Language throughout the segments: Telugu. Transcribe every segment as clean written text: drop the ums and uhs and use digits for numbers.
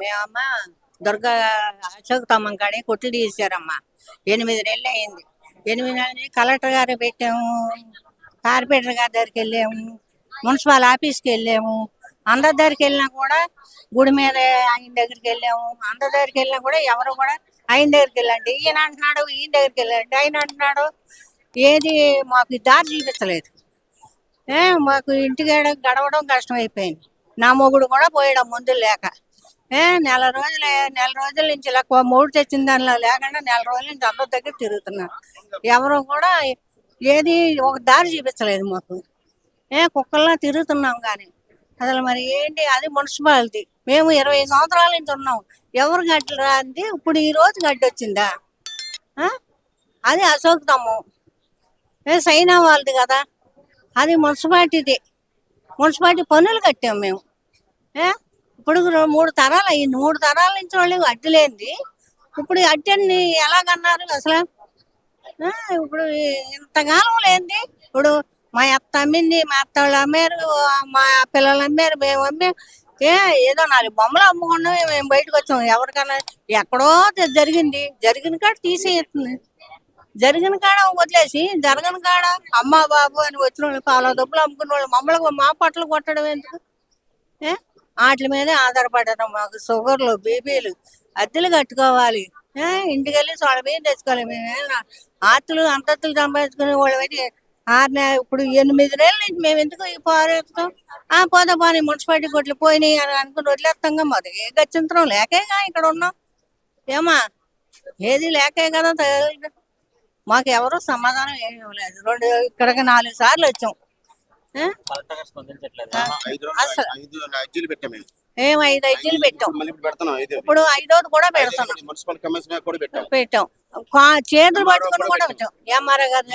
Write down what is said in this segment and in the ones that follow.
మేమమ్మా దుర్గా అశోకతమ్మం కాడే కొట్లు తీసారమ్మా. 8 నెలలు అయింది. 8 నెలలు కలెక్టర్ గారు పెట్టాము, కార్పొరేటర్ గారి దగ్గరికి వెళ్ళాము, మున్సిపల్ ఆఫీస్కి వెళ్ళాము. అందరి దగ్గరికి వెళ్ళినా కూడా గుడి మీద ఆయన దగ్గరికి వెళ్ళాము. అందరి దగ్గరికి వెళ్ళినా కూడా ఎవరు కూడా ఆయన దగ్గరికి వెళ్ళండి, ఈయన అంటున్నాడు, ఈయన దగ్గరికి వెళ్ళండి, ఆయన అంటున్నాడు. ఏది మాకు దారి చూపించలేదు. మాకు ఇంటికాడ గడవడం కష్టం అయిపోయింది. నా మొగుడు కూడా పోయడం మందులు లేక. నెల రోజుల నుంచి ఇలా మూడు తెచ్చిన దానిలో లేకుండా నెల రోజుల నుంచి అందరి దగ్గర తిరుగుతున్నారు. ఎవరు కూడా ఏది ఒక దారి చూపించలేదు మాకు. కుక్కల్లా తిరుగుతున్నాం కానీ అసలు మరి ఏంటి అది మున్సిపాలిటీ. మేము 20 సంవత్సరాల నుంచి ఉన్నాం. ఎవరు గడ్డి రాంది ఇప్పుడు ఈ రోజు గడ్డి వచ్చిందా? అది అశోకతమ్మం సైనా వాళ్ళది కదా, అది మున్సిపాలిటీది. మున్సిపాలిటీ పన్నులు కట్టాం మేము. ఇప్పుడు 3 తరాలు అయ్యింది. 3 తరాల నుంచి వాళ్ళు అడ్డు లేనిది ఇప్పుడు అడ్డన్ని ఎలాగన్నారు అసలు? ఇప్పుడు ఇంతకాలం లేనిది ఇప్పుడు మా అత్త అమ్మింది, మా అత్త వాళ్ళు అమ్మారు, మా పిల్లలు అమ్మారు, మేము అమ్మాం. ఏదో 4 బొమ్మలు అమ్ముకున్నాం, మేము బయటకు వచ్చాం. ఎవరికన్నా ఎక్కడో జరిగిన కాడ తీసేస్తుంది. జరిగిన కాడ వదిలేసి జరగని కాడ అమ్మ బాబు అని వచ్చిన వాళ్ళు పాల డబ్బులు అమ్ముకున్న వాళ్ళు మమ్మల్ని మా పట్ల కొట్టడం ఎందుకు? వాటి మీదే ఆధారపడడం. మాకు షుగర్లు, బీపీలు, అద్దెలు కట్టుకోవాలి. ఇంటికి వెళ్ళి సోడ బియ్యం తెచ్చుకోవాలి. మేము ఆస్తులు అంతస్తులు సంపాదించుకునే వాళ్ళు అయితే ఇప్పుడు 8 నెలల నుంచి మేము ఎందుకు పోరేస్తాం? పోదా పోనీ మున్సిపాలిటీ కొట్లు పోయినాయి అని అనుకుని వదిలేస్తాంగా. మాది ఏ గత్యంతరం లేకేగా ఇక్కడ ఉన్నాం. ఏమా ఏది లేకే కదా. మాకు ఎవరు సమాధానం ఏమి ఇవ్వలేదు. ఇక్కడికి 4 సార్లు వచ్చాం. మేము 5 అర్జీలు పెట్టాం. ఇప్పుడు 5వది కూడా పెడుతున్నాం. పెట్టాం చేతులు పట్టుకుని కూడా వచ్చాం. ఎంఆర్ఓ గారి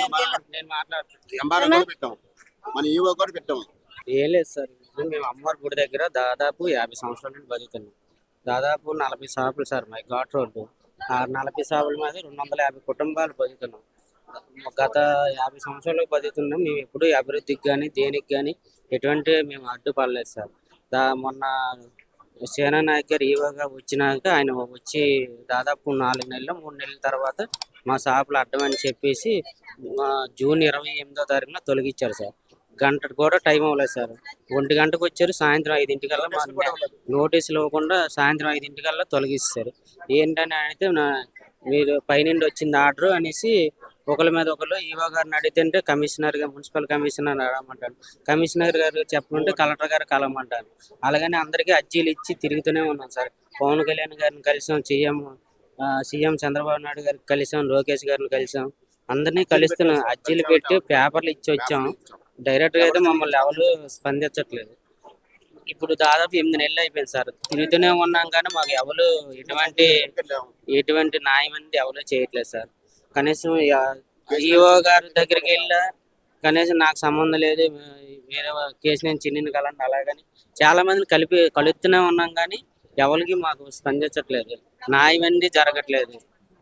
ఏం లేదు సార్, మేము అమ్మవారి గుడి దగ్గర దాదాపు 50 సంవత్సరాల నుండి బతుకుతున్నాం. దాదాపు 40 షాపులు సార్ మా ఘాట్ రోడ్డు. 40 షాపుల మీద 250 కుటుంబాలు బతుకుతున్నాం. గత 50 సంవత్సరాలు బతుకుతున్నాం. మేము ఎప్పుడు అభివృద్ధికి కానీ దేనికి కానీ ఎటువంటి మేము అడ్డుపడలేదు సార్. మొన్న సేనా నాయక్ గారు ఈవోగా వచ్చినాక ఆయన వచ్చి దాదాపు 4 నెలలు 3 నెలల తర్వాత మా షాపులు అడ్డమని చెప్పేసి జూన్ 28వ తారీఖున తొలగించారు సార్. గంట కూడా టైం అవ్వలేదు సార్. 1 గంటకు వచ్చారు, సాయంత్రం 5ంటికల్లా మా నోటీసులు ఇవ్వకుండా సాయంత్రం 5ంటికల్లా తొలగిస్తారు. ఏంటని అయితే మీరు పైనుండి వచ్చింది ఆర్డర్ అనేసి ఒకరి మీద ఒకరు ఈవో గారిని అడిగితే కమిషనర్ గారు, మున్సిపల్ కమిషనర్ అడగమంటారు, కమిషనర్ గారు చెప్పమంటే కలెక్టర్ గారు కలవమంటారు. అలాగని అందరికీ అర్జీలు ఇచ్చి తిరుగుతూనే ఉన్నాం సార్. పవన్ కళ్యాణ్ గారిని కలిసాం, సీఎం చంద్రబాబు నాయుడు గారికి కలిసాం, లోకేష్ గారిని కలిసాం. అందరినీ కలుస్తున్నాం, అర్జీలు పెట్టి పేపర్లు ఇచ్చి వచ్చాం. డైరెక్ట్గా అయితే మమ్మల్ని ఎవరు స్పందించట్లేదు. ఇప్పుడు దాదాపు 8 నెలలు అయిపోయింది సార్. తిరుగుతూనే ఉన్నాం కానీ మాకు ఎవరు ఎటువంటి న్యాయం అనేది ఎవరు చేయట్లేదు సార్. కనీసం ఈఓ గారి దగ్గరికి వెళ్ళా కనీసం నాకు సంబంధం లేదు, వేరే కేసు నేను చిన్న కలండి అలాగని చాలా మందిని కలుస్తూనే ఉన్నాం కానీ ఎవరికి మాకు స్పందించట్లేదు. న్యాయం అనేది జరగట్లేదు.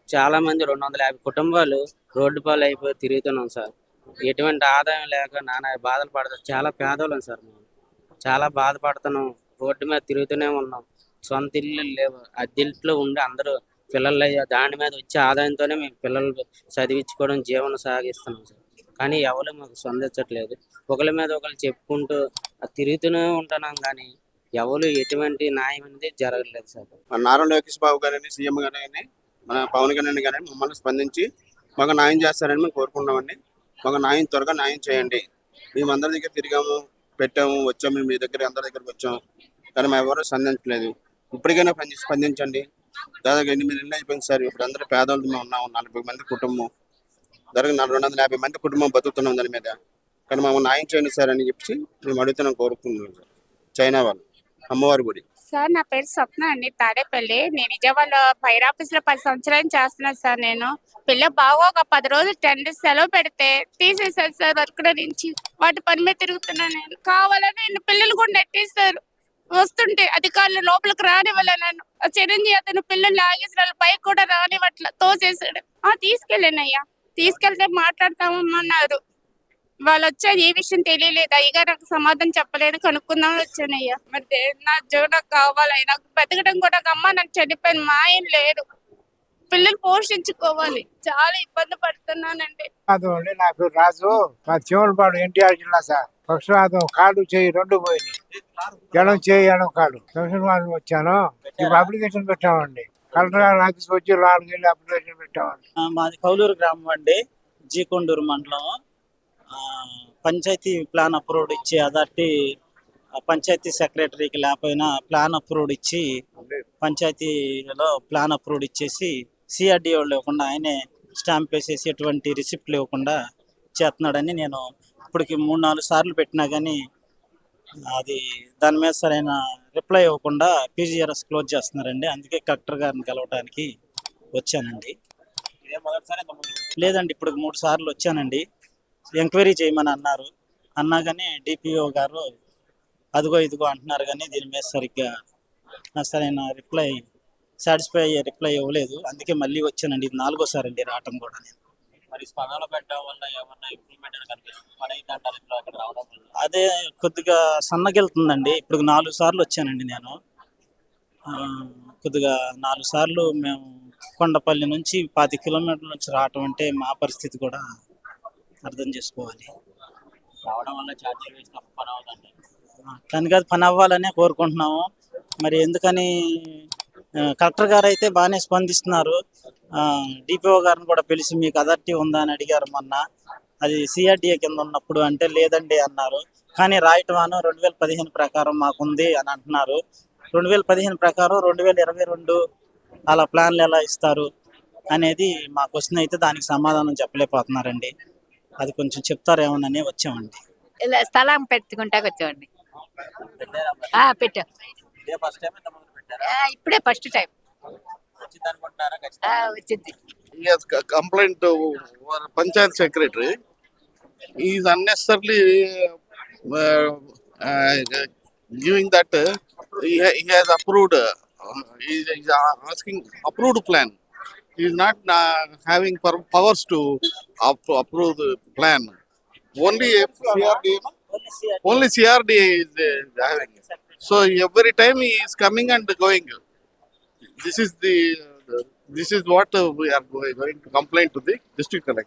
చాలా మంది 250 కుటుంబాలు రోడ్డు పాలు అయిపోయి తిరుగుతున్నాం సార్. ఎటువంటి ఆదాయం లేక నానా బాధలు పడతాం. చాలా పేదవాళ్ళం సార్. మేము చాలా బాధపడుతున్నాం. రోడ్డు మీద తిరుగుతూనే ఉన్నాం. సొంత ఇల్లు లేవు, అద్దెంట్లో ఉండి అందరూ పిల్లలు దాని మీద వచ్చే ఆదాయంతోనే మేము పిల్లలు చదివించుకోవడం, జీవనం సాగిస్తున్నాం సార్. కానీ ఎవరు మాకు స్పందించట్లేదు. ఒకరి మీద ఒకరు చెప్పుకుంటూ తిరుగుతూనే ఉంటున్నాం కానీ ఎవరు ఎటువంటి న్యాయం అనేది జరగలేదు సార్. నారా లోకేష్ బాబు గారని, సీఎం గారని, మన పవన్ కళ్యాణ్ గారని మమ్మల్ని స్పందించి మాకు న్యాయం చేస్తారని మేము కోరుకుంటున్నామండి. మాకు త్వరగా న్యాయం చేయండి. మేము అందరి దగ్గర తిరిగాము, పెట్టాము, వచ్చాము, మీ దగ్గర అందరి దగ్గరకు వచ్చాము కానీ మా ఎవరు స్పందించలేదు. ఇప్పటికైనా స్పందించండి. దాదాపు 8 నెలలు అయిపోయింది సార్. ఇప్పుడు అందరూ పేదవాళ్ళు మేము ఉన్నాము. 40 మంది కుటుంబం, దాదాపు 250 మంది కుటుంబం బతుకుతున్నాం దాని మీద. కానీ మాకు న్యాయం చేయండి సార్ అని చెప్పి మేము అడుగుతున్నాం, కోరుకుంటున్నాం సార్. చైనా వాళ్ళు అమ్మవారి గుడి సార్. నా పేరు స్వప్న అండి, తాడేపల్లి. నేను విజయవాడలో ఫైర్ ఆఫీస్ లో 10 సంవత్సరాలు చేస్తున్నాను సార్. నేను పిల్ల బాగా ఒక 10 రోజులు 10 డేస్ సెలవు పెడితే తీసేసారు సార్ వర్క్ నుంచి. వాటి పని మీద తిరుగుతున్నాను నేను. కావాలని నేను పిల్లలు కూడా నెట్టేస్తారు. వస్తుంటే అధికారులు లోపలికి రానివ్వలే. నన్ను చిరంజీవి అతను పిల్లలు లాగేసిన పైకి కూడా రానివ్వట్ల, తోసేసాడు. తీసుకెళ్ళానయ్యా, తీసుకెళ్తే మాట్లాడతామన్నారు. వాళ్ళు వచ్చారు, ఏ విషయం తెలియలేదు. అయ్యగా నాకు సమాధానం చెప్పలేదు, కనుక్కుందామని వచ్చానయ్యా. మరి నా జీవనం నాకు కావాలి, నాకు బతకడం కూడా ఒక అమ్మ నాకు చనిపోయింది, మా ఆయన లేడు, పిల్లలు పోషించుకోవాలి, చాలా ఇబ్బంది పడుతున్నానండి. అండి నా పేరు రాజు, మా చివరిపాడు ఎన్టీఆర్ జిల్లా సార్. పక్షవాతం కాళ్ళు చేయి రెండు పోయినాయి, ఎడం చేయి ఎడం కాళ్ళు. పెన్షన్ కోసం వచ్చాను, ఇప్పుడు అప్లికేషన్ పెట్టామండి. కలెక్టర్ గారు ఆఫీస్ వచ్చి 4 ఏళ్ళు అప్లికేషన్ పెట్టామండి. మాది కౌలూరు గ్రామం అండి, జీకొండూరు మండలం. పంచాయతీ ప్లాన్ అప్రూవ్డ్ ఇచ్చి అదట్టి పంచాయతీ సెక్రటరీకి లేకపోయినా ప్లాన్ అప్రూవ్డ్ ఇచ్చి పంచాయతీలో ప్లాన్ అప్రూవ్డ్ ఇచ్చేసి సిఆర్డీఓ లేకుండా ఆయనే స్టాంప్ వేసేసి ఎటువంటి రిసిప్ట్లు ఇవ్వకుండా చేస్తున్నాడని నేను ఇప్పటికి 3-4 సార్లు పెట్టినా కానీ అది దాని మీద సరైన రిప్లై ఇవ్వకుండా పీజీఆర్ఎస్ క్లోజ్ చేస్తున్నారండి. అందుకే కలెక్టర్ గారిని కలవడానికి వచ్చానండి. లేదండి, ఇప్పుడు 3 సార్లు వచ్చానండి. ఎంక్వైరీ చేయమని అన్నారు, అన్నా కానీ డిపిఓ గారు అదిగో ఇదిగో అంటున్నారు, కానీ దీని మీద సరిగ్గా సరైన రిప్లై సాటిస్ఫై అయ్యే రిప్లై ఇవ్వలేదు. అందుకే మళ్ళీ వచ్చానండి, ఇది 4వ సారి అండి రావటం కూడా. నేను మరి స్పందన పెట్టడం వల్ల ఏమన్నా ఇంప్రూవ్మెంట్ కనిపిస్తుంది? పని అయిందంటారు ఇప్పుడు అక్కడ రావడం వల్ల? అదే కొద్దిగా సన్నగిలుతుందండి. ఇప్పుడు 4 సార్లు వచ్చానండి నేను. కొద్దిగా 4 సార్లు మేము కొండపల్లి నుంచి 25 కిలోమీటర్ల నుంచి రావటం అంటే మా పరిస్థితి కూడా అర్థం చేసుకోవాలి. రావడం వల్ల ఛార్జీలు వేసినప్పుడు పని అవుతుందండి. కానీ కాదు, పని అవ్వాలనే కోరుకుంటున్నాము. మరి ఎందుకని కలెక్టర్ గారు అయితే బాగానే స్పందిస్తున్నారు. డిపిఓ గారిని కూడా పిలిచి మీకు అథారిటీ ఉందా అని అడిగారు మొన్న. అది సిఆర్డిఏ కింద ఉన్నప్పుడు అంటే లేదండి అన్నారు. కానీ రాయటం 2015 ప్రకారం మాకుంది అని అంటున్నారు. 2015 ప్రకారం 2022 అలా ప్లాన్లు ఎలా ఇస్తారు అనేది మా క్వశ్చన్ అయితే దానికి సమాధానం చెప్పలేకపోతున్నారండి. అది కొంచెం చెప్తారేమోనని వచ్చామండి. ఇలా స్థలం పెట్టుకుంటాకి వచ్చామండి. పెట్టాం. ఇదే ఫస్ట్ టైం ఇంత ముందు పెట్టారా? ఇప్పుడే ఫస్ట్ టైం వచ్చింది అనుకుంటున్నారా? ఖచ్చితంగా వచ్చింది. He has complained to our Panchayat Secretary. He is unnecessarily giving that he has approved. He is asking approved plan. He is not having powers to approve the plan. Only CRDA is having. So every time he is coming and going. This is what we are going to complain to the district collector.